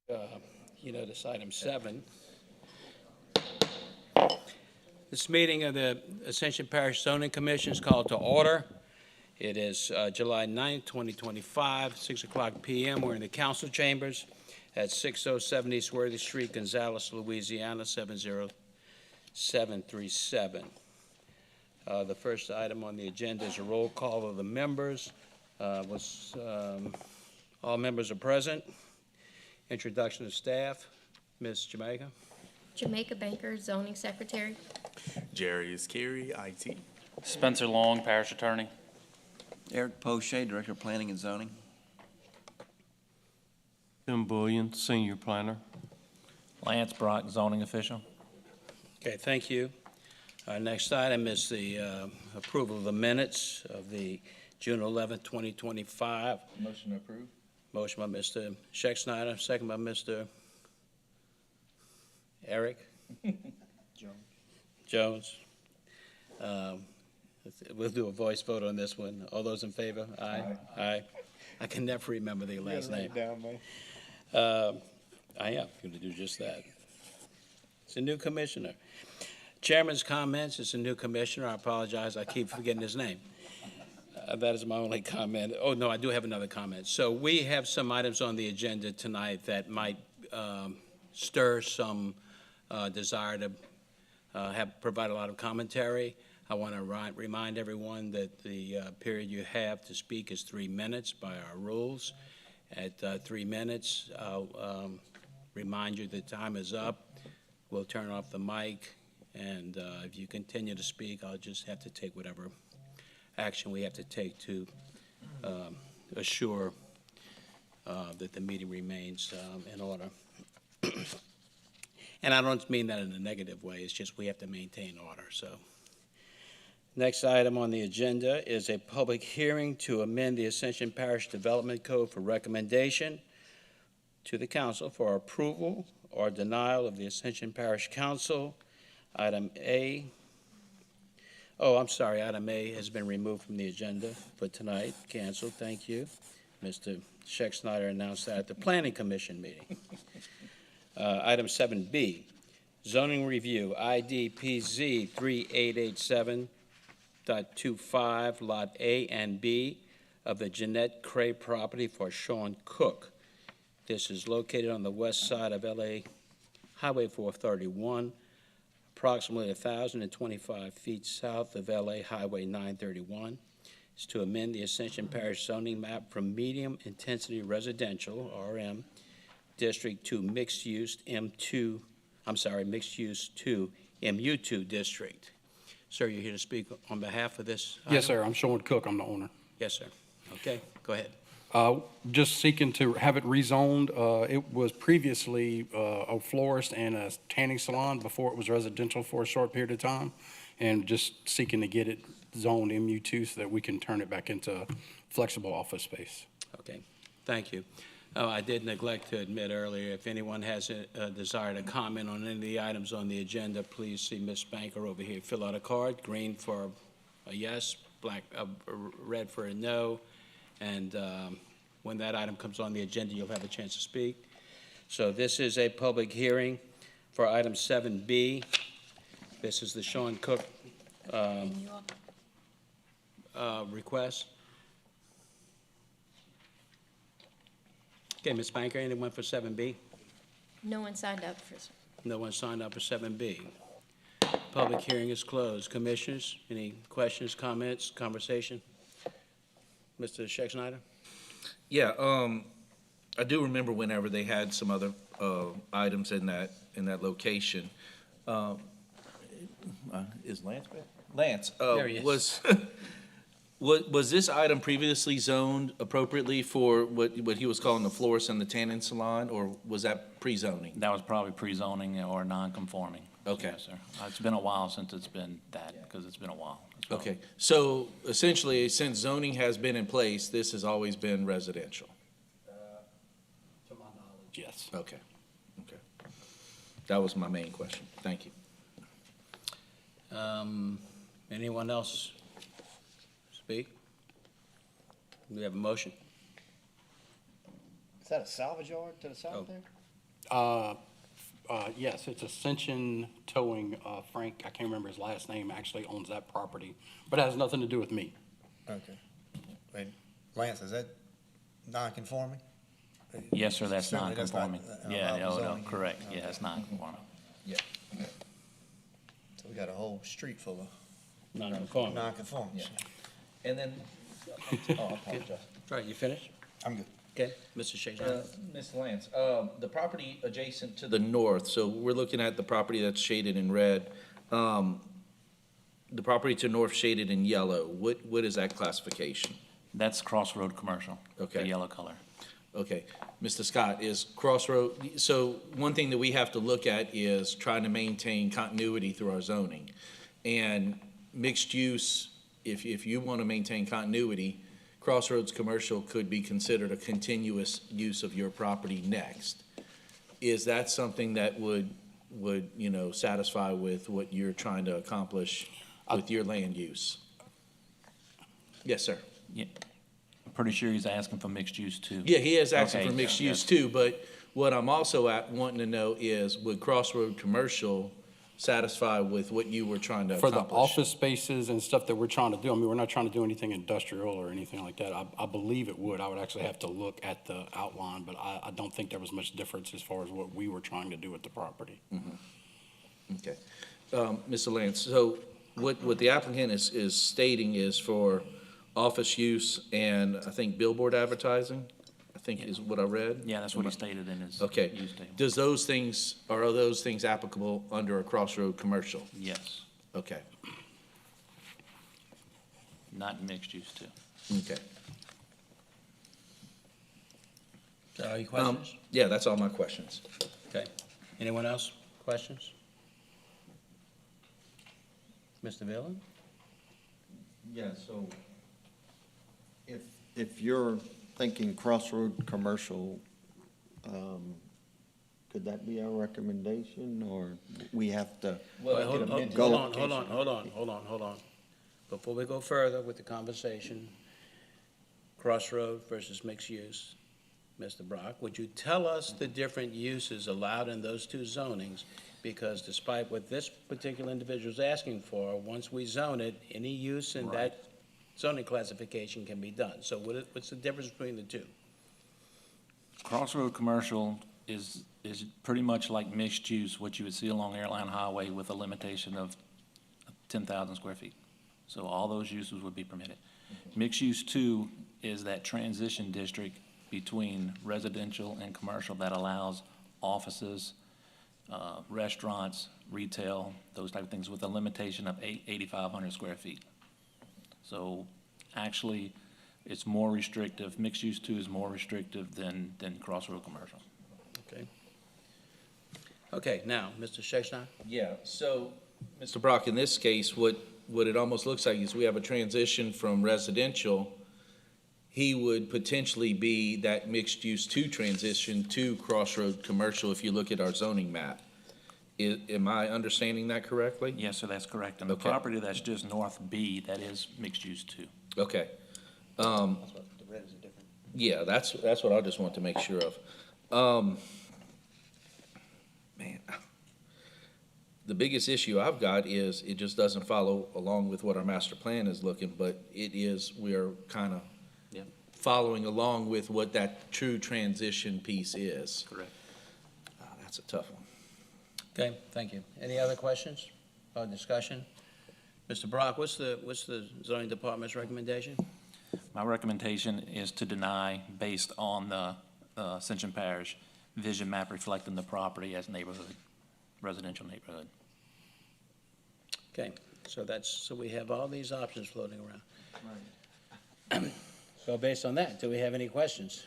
You notice item 7. This meeting of the Ascension Parish Zoning Commission is called to order. It is July 9th, 2025, 6 o'clock p.m. We're in the council chambers at 607 East Worthy Street, Gonzales, Louisiana, 70737. The first item on the agenda is a roll call of the members. All members are present. Introduction of staff. Ms. Jamaica. Jamaica Banker, Zoning Secretary. Jerry is Carey, IT. Spencer Long, Parish Attorney. Eric Poche, Director of Planning and Zoning. Tim Bullion, Senior Planner. Lance Brock, Zoning Official. Okay, thank you. Our next item is the approval of the minutes of the June 11th, 2025. Motion approved. Motion by Mr. Scheck-Snyder, second by Mr. Eric Jones. We'll do a voice vote on this one. All those in favor? Aye. Aye. I can never remember the last name. I am going to do just that. It's a new commissioner. Chairman's comments. It's a new commissioner. I apologize. I keep forgetting his name. That is my only comment. Oh, no, I do have another comment. So we have some items on the agenda tonight that might stir some desire to provide a lot of commentary. I want to remind everyone that the period you have to speak is 3 minutes by our rules. At 3 minutes, I'll remind you that time is up. We'll turn off the mic, and if you continue to speak, I'll just have to take whatever action we have to take to assure that the meeting remains in order. And I don't mean that in a negative way. It's just we have to maintain order. So, next item on the agenda is a public hearing to amend the Ascension Parish Development Code for recommendation to the council for approval or denial of the Ascension Parish Council. Item A. Oh, I'm sorry, item A has been removed from the agenda for tonight, canceled, thank you. Mr. Scheck-Snyder announced that at the Planning Commission meeting. Item 7B, zoning review, IDPZ 3887.25, Lot A and B of the Jeanette Cray property for Sean Cook. This is located on the west side of LA Highway 431, approximately 1,025 feet south of LA Highway 931. Is to amend the Ascension Parish zoning map from medium intensity residential, RM, district to mixed use M2, mixed use to MU2 district. Sir, you're here to speak on behalf of this item? Yes, sir. I'm Sean Cook. I'm the owner. Yes, sir. Okay, go ahead. Just seeking to have it rezoned. It was previously a florist and a tanning salon before it was residential for a short period of time, and just seeking to get it zoned MU2 so that we can turn it back into flexible office space. Okay, thank you. I did neglect to admit earlier, if anyone has a desire to comment on any of the items on the agenda, please see Ms. Banker over here. Fill out a card, green for a yes, red for a no, and when that item comes on the agenda, you'll have a chance to speak. So this is a public hearing for item 7B. This is the Sean Cook request. Okay, Ms. Banker, anyone for 7B? No one signed up for this. No one signed up for 7B. Public hearing is closed. Commissioners, any questions, comments, conversation? Mr. Scheck-Snyder? Yeah, I do remember whenever they had some other items in that location. Is Lance back? Lance, There he is. was this item previously zoned appropriately for what he was calling the florist and the tanning salon, or was that pre-zoning? That was probably pre-zoning or non-conforming. Okay. Yes, sir. It's been a while since it's been that, because it's been a while. So, Okay, so essentially, since zoning has been in place, this has always been residential? To my knowledge, yes. Okay. That was my main question. Thank you. Anyone else speak? Do we have a motion? Is that a salvage yard to the south Oh. there? Yes, it's Ascension Towing. Frank, I can't remember his last name, actually owns that property, but it has nothing to do with me. Okay. Wait, Lance, is that non-conforming? Yes, sir, that's Certainly that's not, non-conforming. allowed Yeah, for no, zoning. correct. Yeah, Okay. it's non-conforming. So we got a whole street full of Non-conforming. non-conformers. And then, oh, I apologize. Right, you finished? I'm good. Okay, Mr. Shayshaw. Mr. Lance, the property adjacent to the north, so we're looking at the property that's shaded in red. The property to north shaded in yellow, what is that classification? That's Crossroad Commercial, Okay. the yellow color. Okay, Mr. Scott, is Crossroad, so one thing that we have to look at is trying to maintain continuity through our zoning. And mixed use, if you want to maintain continuity, Crossroads Commercial could be considered a continuous use of your property next. Is that something that would, satisfy with what you're trying to accomplish with your land use? Yes, sir. Yeah, I'm pretty sure he's asking for mixed use too. Yeah, he is asking Okay, for mixed yeah, use yes. too, but what I'm also wanting to know is, would Crossroad Commercial satisfy with what you were trying to For accomplish? the office spaces and stuff that we're trying to do, I mean, we're not trying to do anything industrial or anything like that. I believe it would. I would actually have to look at the outline, but I don't think there was much difference as far as what we were trying to do with the property. Okay. Mr. Lance, so what the applicant is stating is for office use and I think billboard advertising, I think is what I read? Yeah, that's what he stated in his Okay. use table. Are those things applicable under a Crossroad Commercial? Yes, Okay, not mixed use too. okay. Is that all your questions? Yeah, that's all my questions. Okay. Anyone else? Questions? Mr. Villa? Yeah, so if you're thinking Crossroad Commercial, could that be our recommendation, or we have to? Well, make it hold a on, mid- hold on. Before we go further with the conversation, Crossroad versus mixed use, Mr. Brock, would you tell us the different uses allowed in those two zonings? Because despite what this particular individual is asking for, once we zone it, any use in that zoning classification can be done. So what's the difference between the two? Crossroad Commercial is pretty much like mixed use, what you would see along Airline Highway with a limitation of 10,000 square feet. So all those uses would be permitted. Mixed use two is that transition district between residential and commercial that allows offices, restaurants, retail, those type of things with a limitation of 8,500 square feet. So actually, it's more restrictive, mixed use two is more restrictive than Crossroad Commercial. Okay. Okay, now, Mr. Sheshna? Yeah, so, Mr. Brock, in this case, what it almost looks like is we have a transition from residential. He would potentially be that mixed-use two transition to Crossroad Commercial if you look at our zoning map. Am I understanding that correctly? Yes, sir, that's correct. And the Okay. property that's just north B, that is mixed use two. Okay. That's what the red is different. Yeah, that's what I just want to make sure of. Man, the biggest issue I've got is it just doesn't follow along with what our master plan is looking, but we are kind of Yep. following along with what that true transition piece is. Correct. That's a tough one. Okay, thank you. Any other questions or discussion? Mr. Brock, what's the zoning department's recommendation? My recommendation is to deny based on the Ascension Parish vision map reflecting the property as neighborhood, residential neighborhood. Okay, so we have all these options floating around. So based on that, do we have any questions?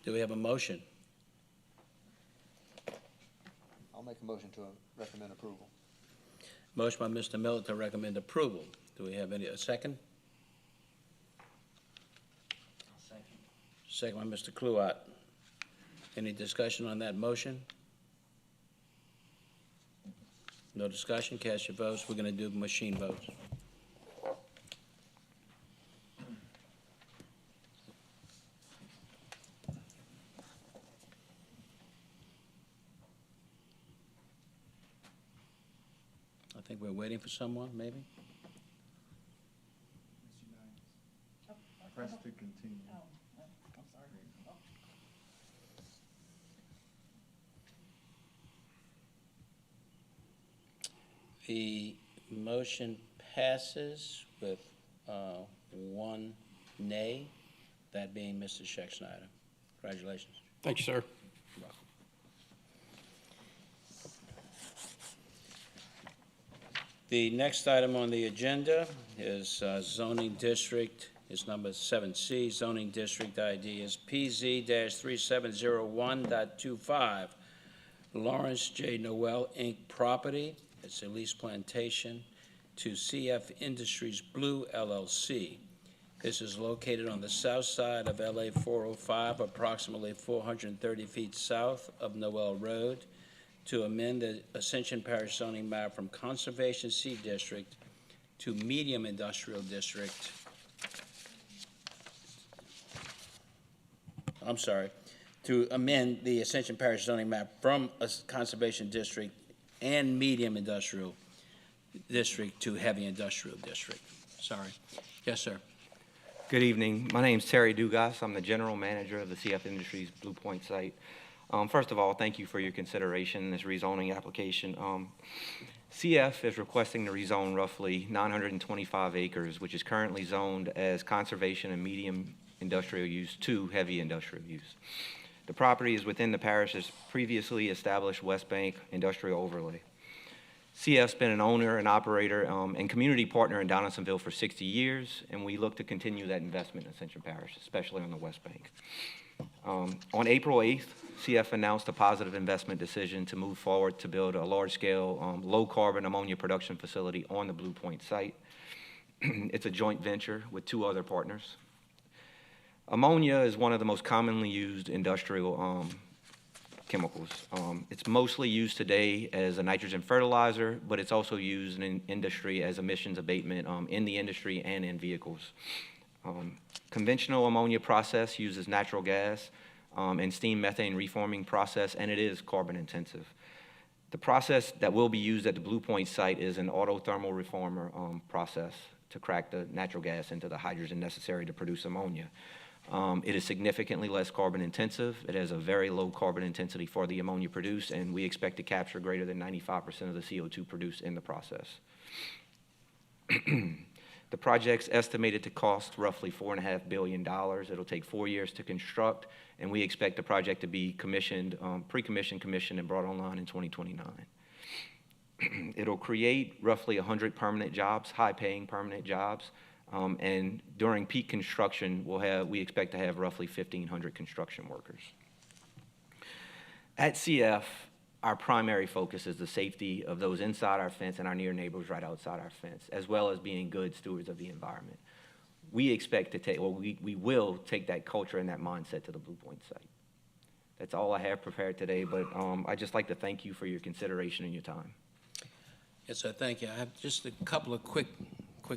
Do we have a motion? I'll make a motion to recommend approval. Motion by Mr. Miller to recommend approval. Do we have a second? Second by Mr. Kluat. Any discussion on that motion? No discussion, cast your votes. We're going to do machine votes. think we're waiting for someone, maybe? Press to continue. The motion passes with one nay, that being Mr. Scheck-Snyder. Congratulations. Thank you, sir. The next item on the agenda is zoning district, is number 7C. Zoning district ID is PZ-3701.25. Lawrence J. Noel, Inc. property. It's a lease plantation to CF Industries Blue LLC. This is located on the south side of LA 405, approximately 430 feet south of Noel Road, to amend the Ascension Parish zoning map from Conservation C District to Medium Industrial District. I'm sorry, to amend the Ascension Parish zoning map from a Conservation District and Medium Industrial District to Heavy Industrial District. Sorry. Yes, sir. Good evening. My name's Terry Dugas. I'm the general manager of the CF Industries Blue Point site. First of all, thank you for your consideration in this rezoning application. CF is requesting to rezone roughly 925 acres, which is currently zoned as conservation and medium industrial use to heavy industrial use. The property is within the parish's previously established West Bank industrial overlay. CF's been an owner and operator and community partner in Donaldsonville for 60 years, and we look to continue that investment in Ascension Parish, especially on the West Bank. On April 8th, CF announced a positive investment decision to move forward to build a large-scale, low-carbon ammonia production facility on the Blue Point site. It's a joint venture with 2 other partners. Ammonia is one of the most commonly used industrial chemicals. It's mostly used today as a nitrogen fertilizer, but it's also used in industry as emissions abatement in the industry and in vehicles. Conventional ammonia process uses natural gas and steam methane reforming process, and it is carbon intensive. The process that will be used at the Blue Point site is an autothermal reformer process to crack the natural gas into the hydrogen necessary to produce ammonia. It is significantly less carbon intensive. It has a very low carbon intensity for the ammonia produced, and we expect to capture greater than 95% of the CO2 produced in the process. The project's estimated to cost roughly $4.5 billion. It'll take 4 years to construct, and we expect the project to be commissioned, pre-commissioned, commissioned, and brought online in 2029. It'll create roughly 100 permanent jobs, high-paying permanent jobs, and during peak construction, we expect to have roughly 1,500 construction workers. At CF, our primary focus is the safety of those inside our fence and our near neighbors right outside our fence, as well as being good stewards of the environment. We expect to take, we will take that culture and that mindset to the Blue Point site. That's all I have prepared today, but I'd just like to thank you for your consideration and your time. Yes, sir, thank you. I have just a couple of quick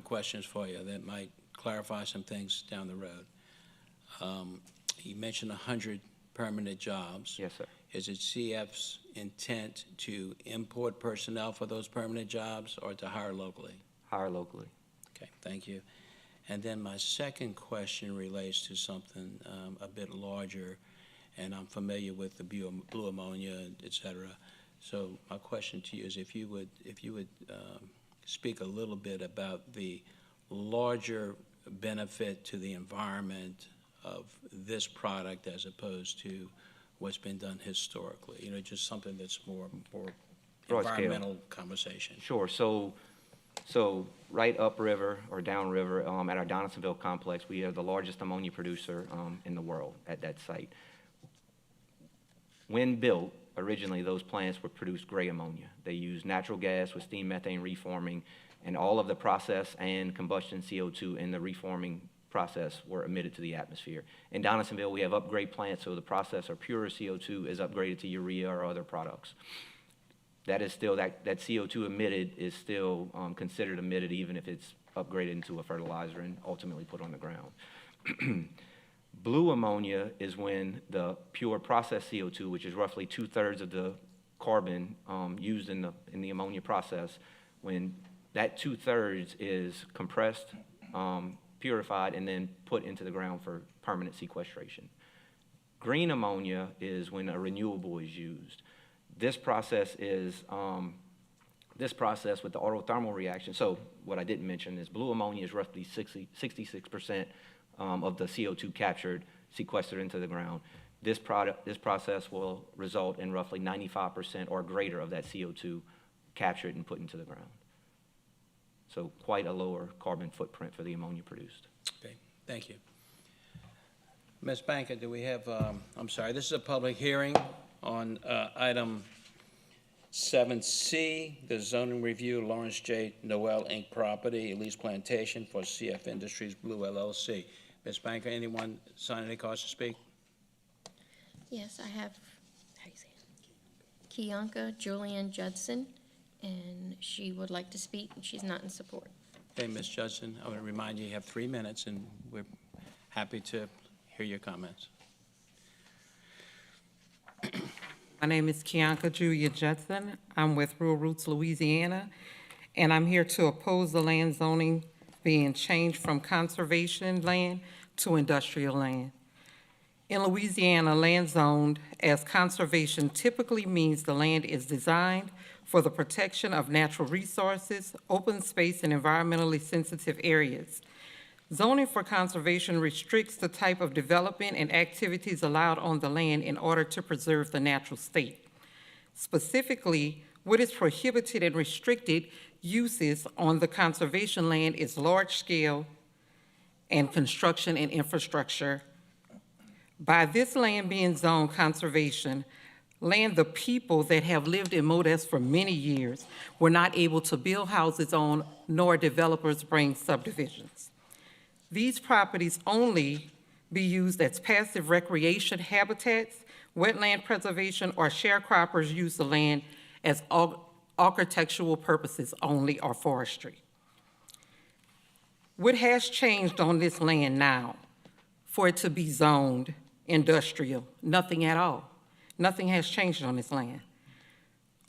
questions for you that might clarify some things down the road. You mentioned 100 permanent jobs. Yes, sir. Is it CF's intent to import personnel for those permanent jobs or to hire locally? Hire locally. Okay, thank you. And then my second question relates to something a bit larger, and I'm familiar with the blue ammonia, et cetera. So my question to you is if you would speak a little bit about the larger benefit to the environment of this product as opposed to what's been done historically, you know, just something that's more Broad scale. environmental conversation. Sure. So right upriver or downriver at our Donaldsonville complex, we are the largest ammonia producer in the world at that site. When built, originally those plants would produce gray ammonia. They used natural gas with steam methane reforming, and all of the process and combustion CO2 in the reforming process were emitted to the atmosphere. In Donaldsonville, we have upgrade plants, so the process or purer CO2 is upgraded to urea or other products. That is still, that CO2 emitted is still considered emitted even if it's upgraded into a fertilizer and ultimately put on the ground. Blue ammonia is when the pure processed CO2, which is roughly 2/3 of the carbon used in the ammonia process, when that 2/3 is compressed, purified, and then put into the ground for permanent sequestration. Green ammonia is when a renewable is used. This process is, this process with the autothermal reaction, so what I didn't mention is blue ammonia is roughly 66% of the CO2 captured, sequestered into the ground. This process will result in roughly 95% or greater of that CO2 captured and put into the ground. So quite a lower carbon footprint for the ammonia produced. Okay, thank you. Ms. Banker, do we have, I'm sorry, this is a public hearing on item 7C, the zoning review, Lawrence J. Noel Inc. property, lease plantation for CF Industries Blue LLC. Ms. Banker, anyone sign any cause to speak? Yes, I have, how do you say it? Kianka Julian Judson, and she would like to speak, and she's not in support. Okay, Ms. Judson, I want to remind you, you have 3 minutes, and we're happy to hear your comments. My name is Kianka Julia Judson. I'm with Rural Roots, Louisiana, and I'm here to oppose the land zoning being changed from conservation land to industrial land. In Louisiana, land zoned as conservation typically means the land is designed for the protection of natural resources, open space, and environmentally sensitive areas. Zoning for conservation restricts the type of development and activities allowed on the land in order to preserve the natural state. Specifically, what is prohibited and restricted uses on the conservation land is large-scale and construction and infrastructure. By this land being zoned conservation, land the people that have lived in Modesto for many years were not able to build houses on, nor developers bring subdivisions. These properties only be used as passive recreation habitats, wetland preservation, or sharecroppers use the land as architectural purposes only, or forestry. What has changed on this land now for it to be zoned industrial? Nothing at all. Nothing has changed on this land.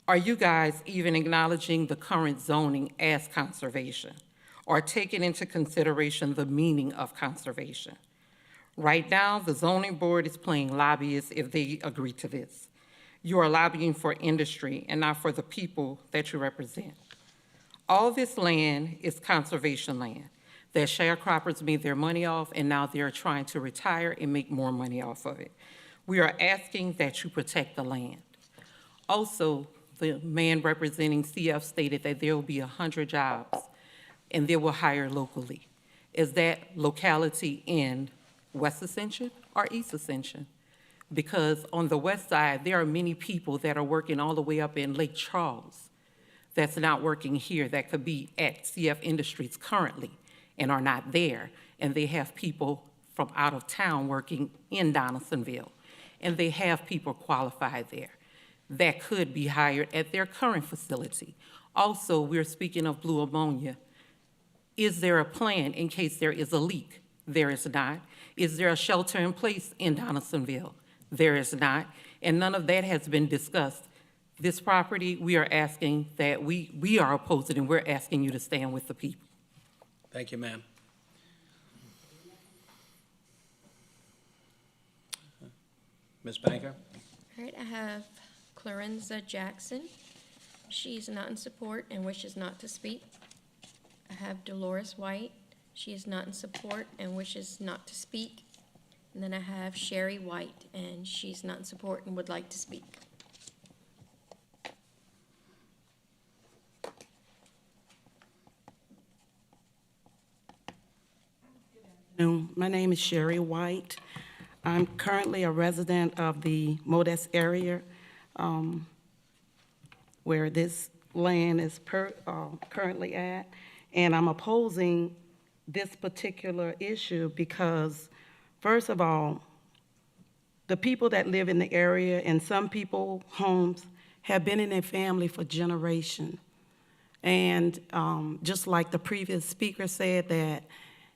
Are you guys even acknowledging the current zoning as conservation, or taking into consideration the meaning of conservation? Right now, the zoning board is playing lobbyists if they agree to this. You are lobbying for industry and not for the people that you represent. All this land is conservation land that sharecroppers made their money off, and now they're trying to retire and make more money off of it. We are asking that you protect the land. Also, the man representing CF stated that there will be 100 jobs and they will hire locally. Is that locality in West Ascension or East Ascension? Because on the west side, there are many people that are working all the way up in Lake Charles that's not working here, that could be at CF Industries currently and are not there. And they have people from out of town working in Donaldsonville. And they have people qualified there that could be hired at their current facility. Also, we're speaking of blue ammonia. Is there a plan in case there is a leak? There is not. Is there a shelter in place in Donaldsonville? There is not. And none of that has been discussed. This property, we are asking that we are opposing, and we're asking you to stand with the people. Thank you, ma'am. Ms. Banker? All right, I have Clarenza Jackson. She's not in support and wishes not to speak. I have Dolores White. She is not in support and wishes not to speak. And then I have Sherry White, and she's not in support and would like to speak. My name is Sherry White. I'm currently a resident of the Modesto area, where this land is currently at, and I'm opposing this particular issue because, first of all, the people that live in the area and some people, homes, have been in their family for generations. And just like the previous speaker said, that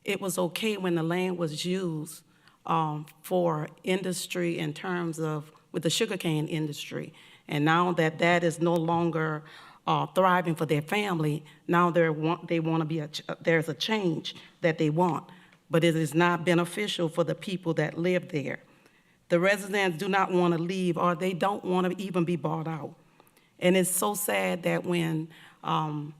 it was okay when the land was used for industry in terms of with the sugarcane industry. And now that that is no longer thriving for their family. Now they want to be there's a change that they want, but it is not beneficial for the people that live there. The residents do not want to leave, or they don't want to even be bought out. And it's so sad that when our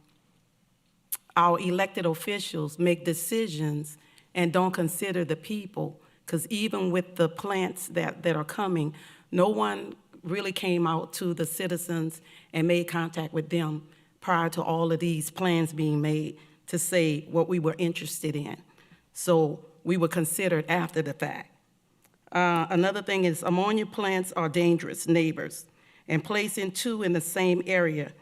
elected officials make decisions and don't consider the people, because even with the plants that are coming, no one really came out to the citizens and made contact with them prior to all of these plans being made to say what we were interested in. So we were considered after the fact. Another thing is ammonia plants are dangerous neighbors, and placing two in the same area,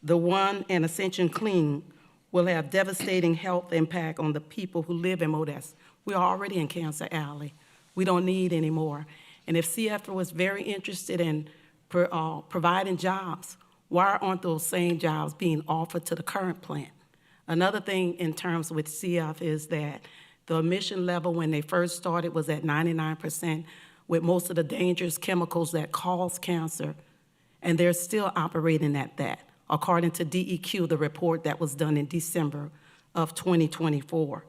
the one and Ascension Clean, will have devastating health impact on the people who live in Modesto. We're already in Cancer Alley. We don't need any more. And if CF was very interested in providing jobs, why aren't those same jobs being offered to the current plant? Another thing in terms with CF is that the emission level when they first started was at 99% with most of the dangerous chemicals that cause cancer, and they're still operating at that, according to DEQ, the report that was done in December of 2024.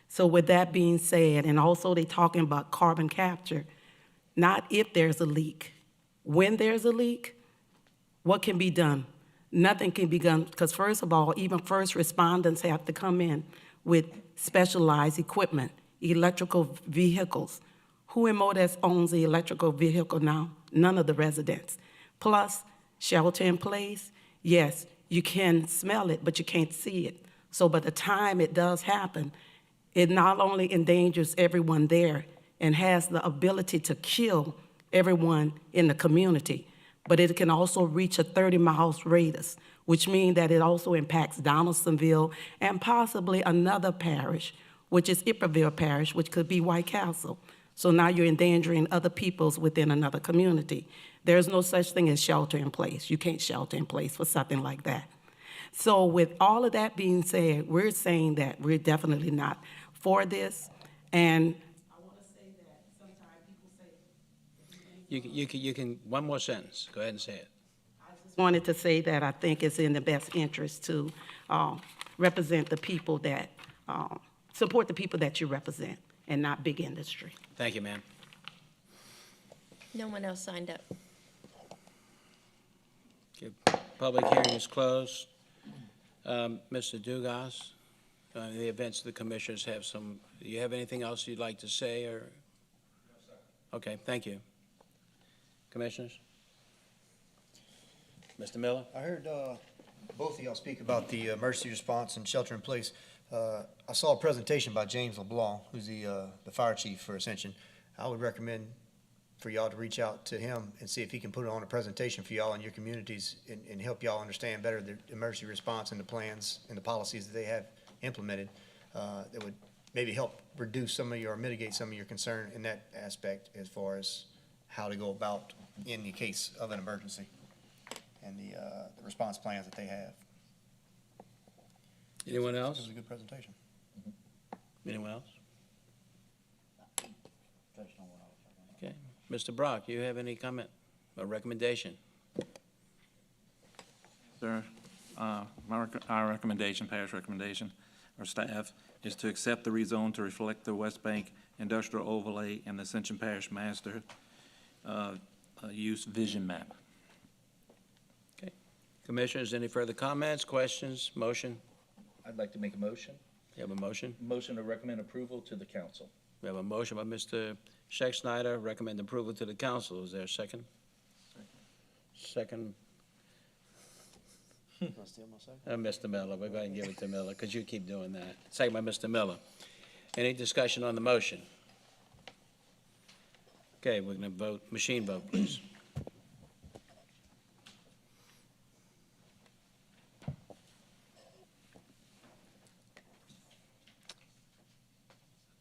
So with that being said, and also they talking about carbon capture, not if there's a leak. When there's a leak, what can be done? Nothing can be done, because first of all, even first responders have to come in with specialized equipment, electrical vehicles. Who in Modesto owns the electrical vehicle now? None of the residents. Plus, shelter in place, yes, you can smell it, but you can't see it. So by the time it does happen, it not only endangers everyone there and has the ability to kill everyone in the community, but it can also reach a 30 miles radius, which means that it also impacts Donaldsonville and possibly another parish, which is Iberville Parish, which could be White Castle. So now you're endangering other peoples within another community. There's no such thing as shelter in place. You can't shelter in place for something like that. So with all of that being said, we're saying that we're definitely not for this. And I want to say that sometimes people say... You can, one more sentence. Go ahead and say it. I just wanted to say that I think it's in the best interest to represent the people that, support the people that you represent and not big industry. Thank you, ma'am. No one else signed up. Okay, public hearing is closed. Mr. Dugas, in the events the commissioners have some, do you have anything else you'd like to say, or? No, sir. Okay, thank you. Commissioners? Mr. Miller? I heard both of y'all speak about the emergency response and shelter in place. I saw a presentation by James LeBlanc, who's the fire chief for Ascension. I would recommend for y'all to reach out to him and see if he can put on a presentation for y'all in your communities and help y'all understand better the emergency response and the plans and the policies that they have implemented. That would maybe help reduce some of your, or mitigate some of your concern in that aspect as far as how to go about in the case of an emergency and the response plans that they have. Anyone It else? was a good presentation. Anyone else? Okay. Mr. Brock, you have any comment or recommendation? Sir, our recommendation, parish recommendation, our staff, is to accept the rezone to reflect the West Bank industrial overlay and the Ascension Parish master use vision map. Okay. Commissioners, any further comments, questions, motion? I'd like to make a motion. You have a motion? Motion to recommend approval to the council. We have a motion by Mr. Scheck-Snyder, recommend approval to the council. Is there a second? Second, Mr. Miller. We're going to give it to Miller because you keep doing that. Second by Mr. Miller. Any discussion on the motion? Okay, we're going to vote, machine vote, please.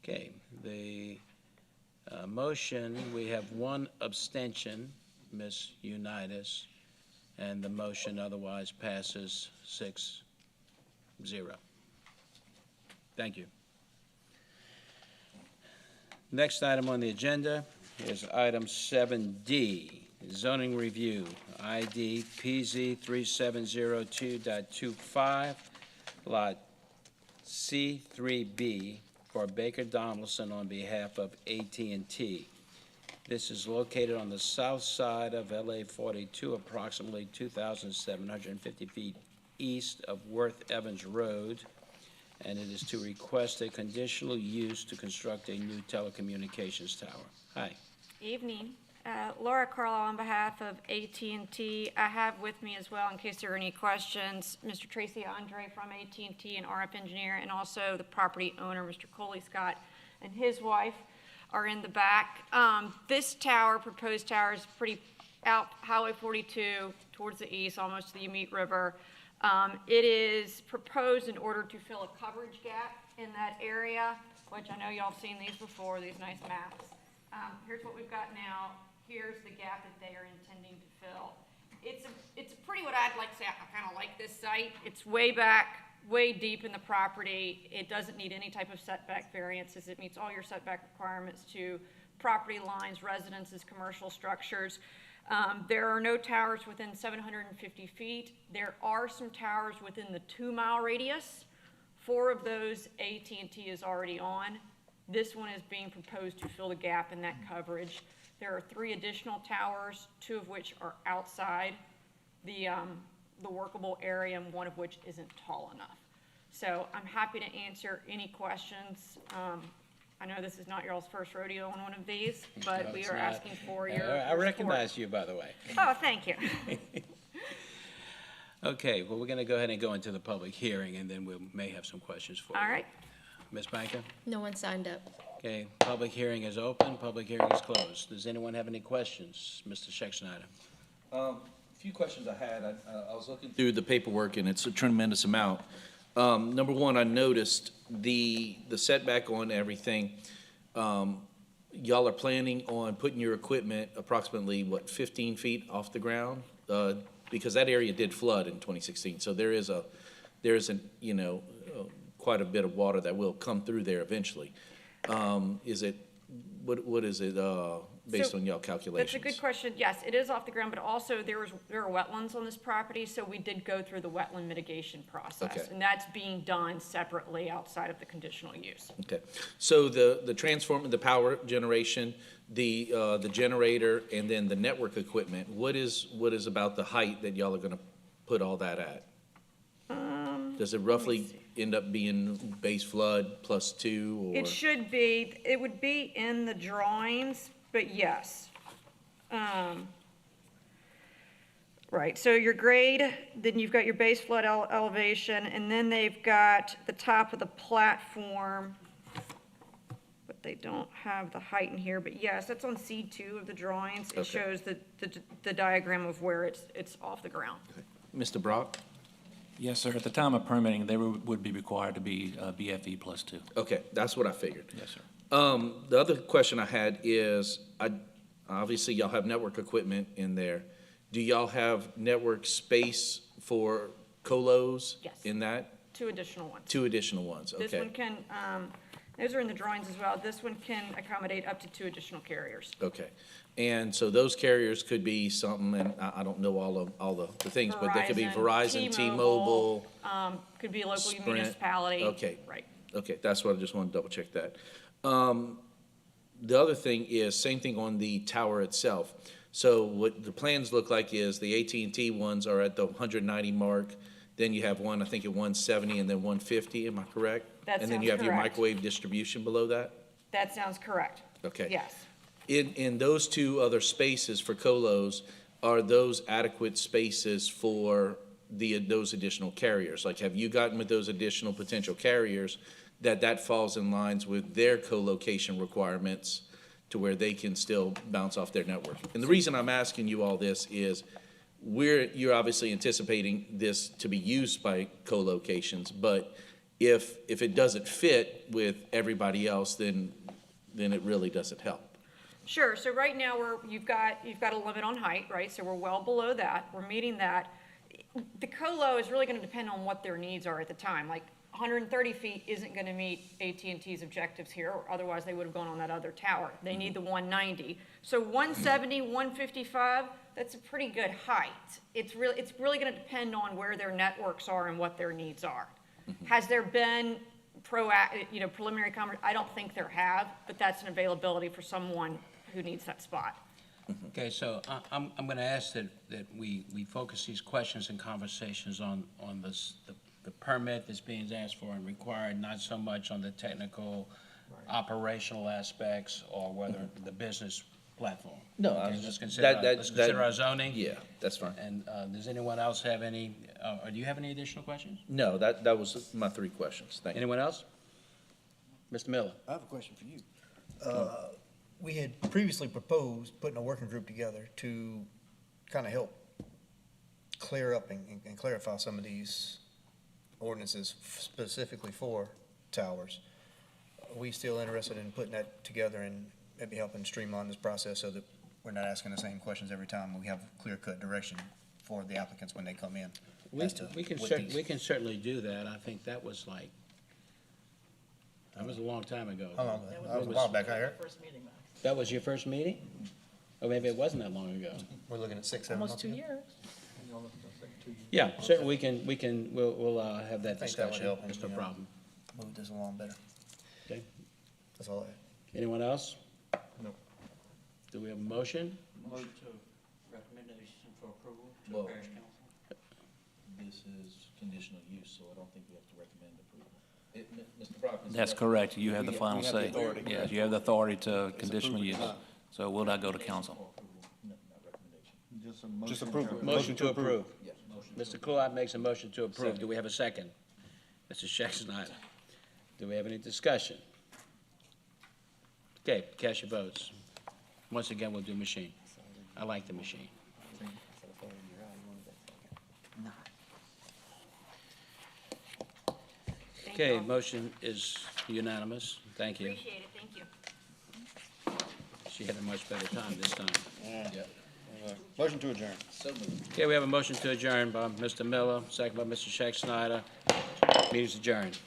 Okay, the motion, we have one abstention, Ms. Unitas, and the motion otherwise passes 6-0. Thank you. Next item on the agenda is item 7D, zoning review. ID PZ 3702.25, Lot C3B for Baker Donaldson on behalf of AT&T. This is located on the south side of LA 42, approximately 2,750 feet east of Worth Evans Road, and it is to request a conditional use to construct a new telecommunications tower. Hi. Evening. Laura Carlisle on behalf of AT&T. I have with me as well, in case there are any questions, Mr. Tracy Andre from AT&T and RF Engineer, and also the property owner, Mr. Coley Scott, and his wife are in the back. This tower, proposed tower, is pretty out Highway 42 towards the east, almost to the Umete River. It is proposed in order to fill a coverage gap in that area, which I know y'all have seen these before, these nice maps. Here's what we've got now. Here's the gap that they are intending to fill. It's pretty, what I'd like to say, I kind of like this site. It's way back, way deep in the property. It doesn't need any type of setback variances. It meets all your setback requirements to property lines, residences, commercial structures. There are no towers within 750 feet. There are some towers within the 2-mile radius. 4 of those AT&T is already on. This one is being proposed to fill the gap in that coverage. There are 3 additional towers, 2 of which are outside the workable area, and 1 of which isn't tall enough. So I'm happy to answer any questions. I know this is not y'all's first rodeo on one of these, but No, we it's are not. asking for your I support. recognize you, by the way. Oh, thank you. Okay, well, we're going to go ahead and go into the public hearing, and then we may have some questions for you. All right. Ms. Banker? No one signed up. Okay, public hearing is open, public hearing is closed. Does anyone have any questions? Mr. Scheck-Snyder? A few questions I had. I was looking through the paperwork, and it's a tremendous amount. Number one, I noticed the setback on everything. Y'all are planning on putting your equipment approximately, what, 15 feet off the ground? Because that area did flood in 2016, so there is quite a bit of water that will come through there eventually. Is it, what is it, based on y'all calculations? That's a good question. Yes, it is off the ground, but also there are wetlands on this property, so we did go through the wetland mitigation process. Okay. And that's being done separately outside of the conditional use. Okay, so the transformer, the power generation, the generator, and then the network equipment, what is about the height that y'all are gonna put all that at? Does it roughly end up being base flood plus 2, or? It should be, it would be in the drawings, but yes. Right, so your grade, then you've got your base flood elevation, and then they've got the top of the platform, but they don't have the height in here, but yes, that's on C2 of the drawings. It Okay. shows the diagram of where it's off the ground. Mr. Brock? Yes, sir. At the time of permitting, they would be required to be BFE plus 2. Okay, that's what I figured. Yes, sir. The other question I had is, obviously y'all have network equipment in there. Do y'all have network space for colos? Yes. In that? 2 additional ones. 2 additional ones, okay. This one can, those are in the drawings as well. This one can accommodate up to 2 additional carriers. Okay, and so those carriers could be something, and I don't know all the things, but they could be Verizon, T-Mobile. Could be a local Sprint. municipality. Okay. Right. Okay, that's what I just want to double check that. The other thing is, same thing on the tower itself. So what the plans look like is the AT&T ones are at the 190 mark, then you have one, I think at 170 and then 150, am I correct? That And then sounds you have your correct. microwave distribution below that? That sounds correct. Okay. Yes. In those 2 other spaces for colos, are those adequate spaces for those additional carriers? Like, have you gotten with those additional potential carriers that falls in lines with their co-location requirements to where they can still bounce off their network? And the reason I'm asking you all this is you're obviously anticipating this to be used by co-locations, but if it doesn't fit with everybody else, then it really doesn't help. Sure, so right now, you've got a limit on height, right? So we're well below that, we're meeting that. The colo is really gonna depend on what their needs are at the time. Like, 130 feet isn't going to meet AT&T's objectives here, or otherwise they would have gone on that other tower. They need the 190. So 170, 155, that's a pretty good height. It's really going to depend on where their networks are and what their needs are. Has there been preliminary comment? I don't think there have, but that's an availability for someone who needs that spot. Okay, so I'm going to ask that we focus these questions and conversations on the permit that's being asked for and required, not so much on the technical, operational aspects or whether the business platform. No, Okay, let's consider our zoning. Yeah, that's fine. And does anyone else have any, or do you have any additional questions? No, that was my 3 questions. Thank you. Anyone else? Mr. Miller? I have a question for you. We had previously proposed putting a working group together to kind of help clear up and clarify some of these ordinances specifically for towers. Are we still interested in putting that together and maybe helping streamline this process so that we're not asking the same questions every time? We have clear-cut direction for the applicants when they come in. We can certainly do that. I think that was a long time ago. How long? That was a while back, I heard. That was your first meeting? Or maybe it wasn't that long ago. We're looking at 6, 7 months. Almost 2 years. Yeah, certainly we'll have that I think that would discussion. help, It's no you know. problem. Move this along better. Okay. That's all I have. Anyone else? No. Do we have a motion? Motion to recommendation for approval Well- to parish council. This is conditional use, so I don't think we have to recommend approval. Mr. Brock? That's correct. You have the We final have the say. authority. Yes, you have the authority to conditional use. So will not go to council. No, not recommendation. Just a motion. Just approve. Motion to approve. Yes, motion. Mr. Clout makes a motion to approve. Do we have a second? Mr. Schexnayder. Do we have any discussion? Okay, cast your votes. Once again, we'll do machine. I like the machine. Thank Okay, you. motion is unanimous. Thank you. Appreciate it, thank you. She had a much better time this time. Yeah. Motion to adjourn. So moved. Okay, we have a motion to adjourn by Mr. Miller, second by Mr. Schexnayder. Meeting's adjourned.